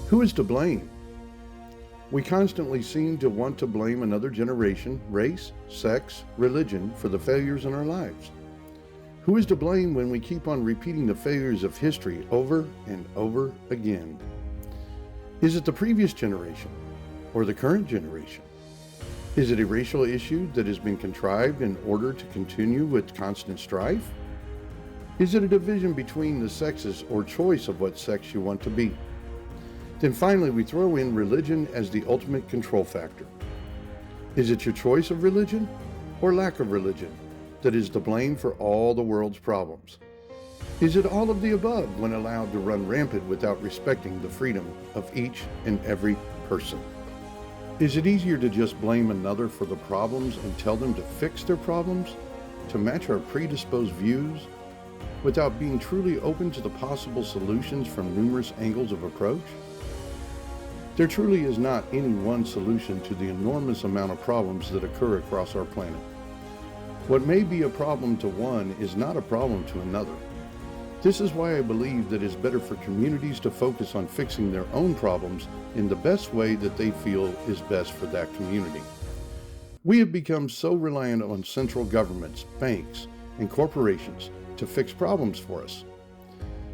Who is to blame? We constantly seem to want to blame another generation, race, sex, religion for the failures in our lives. Who is to blame when we keep on repeating the failures of history over and over again? Is it the previous generation or the current generation? Is it a racial issue that has been contrived in order to continue with constant strife? Is it a division between the sexes or choice of what sex you want to be? Then finally, we throw in religion as the ultimate control factor. Is it your choice of religion or lack of religion that is to blame for all the world's problems? Is it all of the above when allowed to run rampant without respecting the freedom of each and every person? Is it easier to just blame another for the problems and tell them to fix their problems, to match our predisposed views, without being truly open to the possible solutions from numerous angles of approach? There truly is not any one solution to the enormous amount of problems that occur across our planet. What may be a problem to one is not a problem to another. This is why I believe that it is better for communities to focus on fixing their own problems in the best way that they feel is best for that community. We have become so reliant on central governments, banks, and corporations to fix problems for us.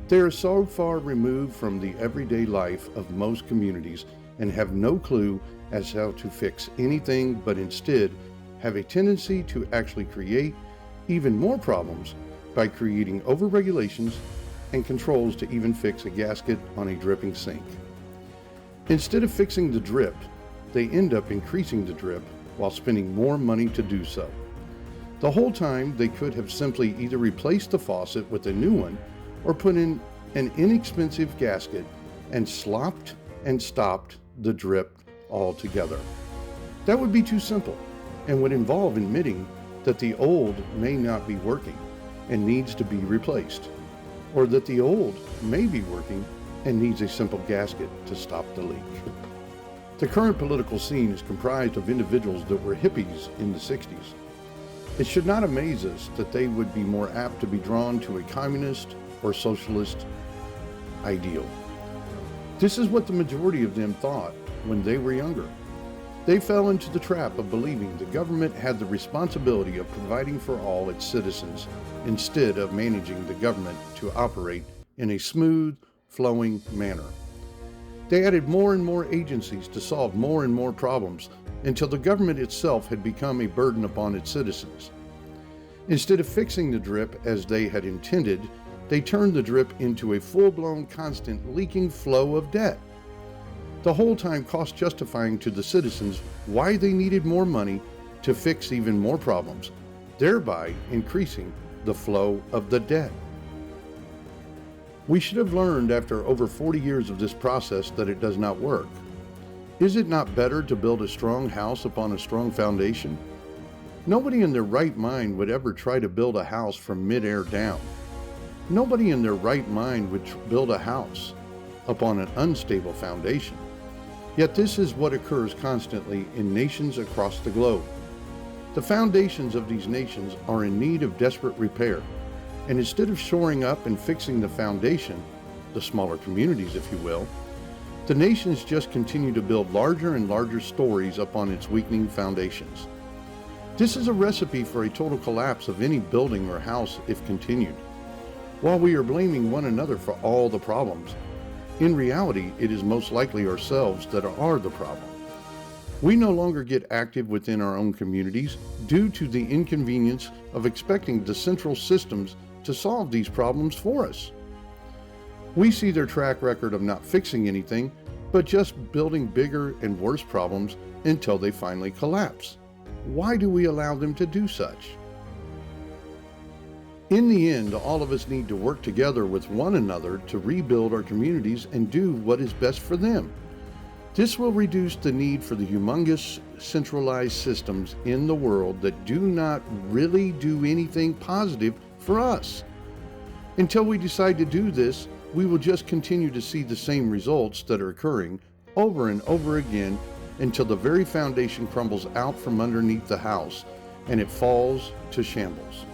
They are so far removed from the everyday life of most communities and have no clue as how to fix anything, but instead have a tendency to actually create even more problems by creating over-regulations and controls to even fix a gasket on a dripping sink. Instead of fixing the drip, they end up increasing the drip while spending more money to do so. The whole time they could have simply either replaced the faucet with a new one or put in an inexpensive gasket and slopped and stopped the drip altogether. That would be too simple and would involve admitting that the old may not be working and needs to be replaced, or that the old may be working and needs a simple gasket to stop the leak. The current political scene is comprised of individuals that were hippies in the 60s. It should not amaze us that they would be more apt to be drawn to a communist or socialist ideal. This is what the majority of them thought when they were younger. They fell into the trap of believing the government had the responsibility of providing for all its citizens instead of managing the government to operate in a smooth, flowing manner. They added more and more agencies to solve more and more problems until the government itself had become a burden upon its citizens. Instead of fixing the drip as they had intended, they turned the drip into a full-blown, constant, leaking flow of debt. The whole time cost justifying to the citizens why they needed more money to fix even more problems, thereby increasing the flow of the debt. We should have learned after over 40 years of this process that it does not work. Is it not better to build a strong house upon a strong foundation? Nobody in their right mind would ever try to build a house from mid-air down. Nobody in their right mind would build a house upon an unstable foundation. Yet this is what occurs constantly in nations across the globe. The foundations of these nations are in need of desperate repair, and instead of shoring up and fixing the foundation, the smaller communities, if you will, the nations just continue to build larger and larger stories upon its weakening foundations. This is a recipe for a total collapse of any building or house if continued. While we are blaming one another for all the problems, in reality, it is most likely ourselves that are the problem. We no longer get active within our own communities due to the inconvenience of expecting the central systems to solve these problems for us. We see their track record of not fixing anything, but just building bigger and worse problems until they finally collapse. Why do we allow them to do such? In the end, all of us need to work together with one another to rebuild our communities and do what is best for them. This will reduce the need for the humongous centralized systems in the world that do not really do anything positive for us. Until we decide to do this, we will just continue to see the same results that are occurring over and over again until the very foundation crumbles out from underneath the house and it falls to shambles.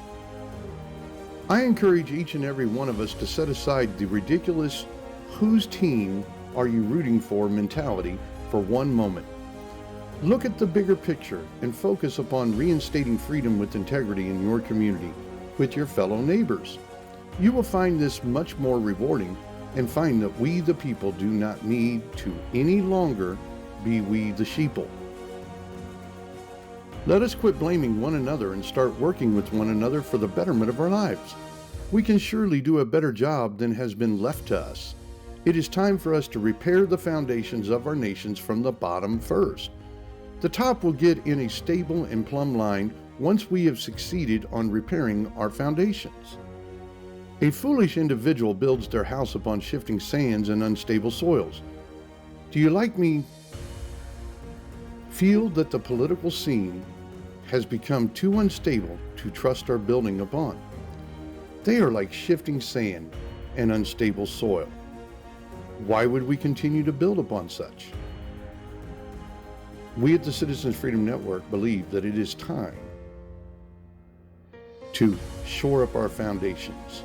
I encourage each and every one of us to set aside the ridiculous whose team are you rooting for mentality for one moment. Look at the bigger picture and focus upon reinstating freedom with integrity in your community with your fellow neighbors. You will find this much more rewarding and find that we the people do not need to any longer be we the sheeple. Let us quit blaming one another and start working with one another for the betterment of our lives. We can surely do a better job than has been left to us. It is time for us to repair the foundations of our nations from the bottom first. The top will get in a stable and plumb line once we have succeeded on repairing our foundations. A foolish individual builds their house upon shifting sands and unstable soils. Do you like me? Feel that the political scene has become too unstable to trust our building upon. They are like shifting sand and unstable soil. Why would we continue to build upon such? We at the Citizens Freedom Network believe that it is time to shore up our foundations.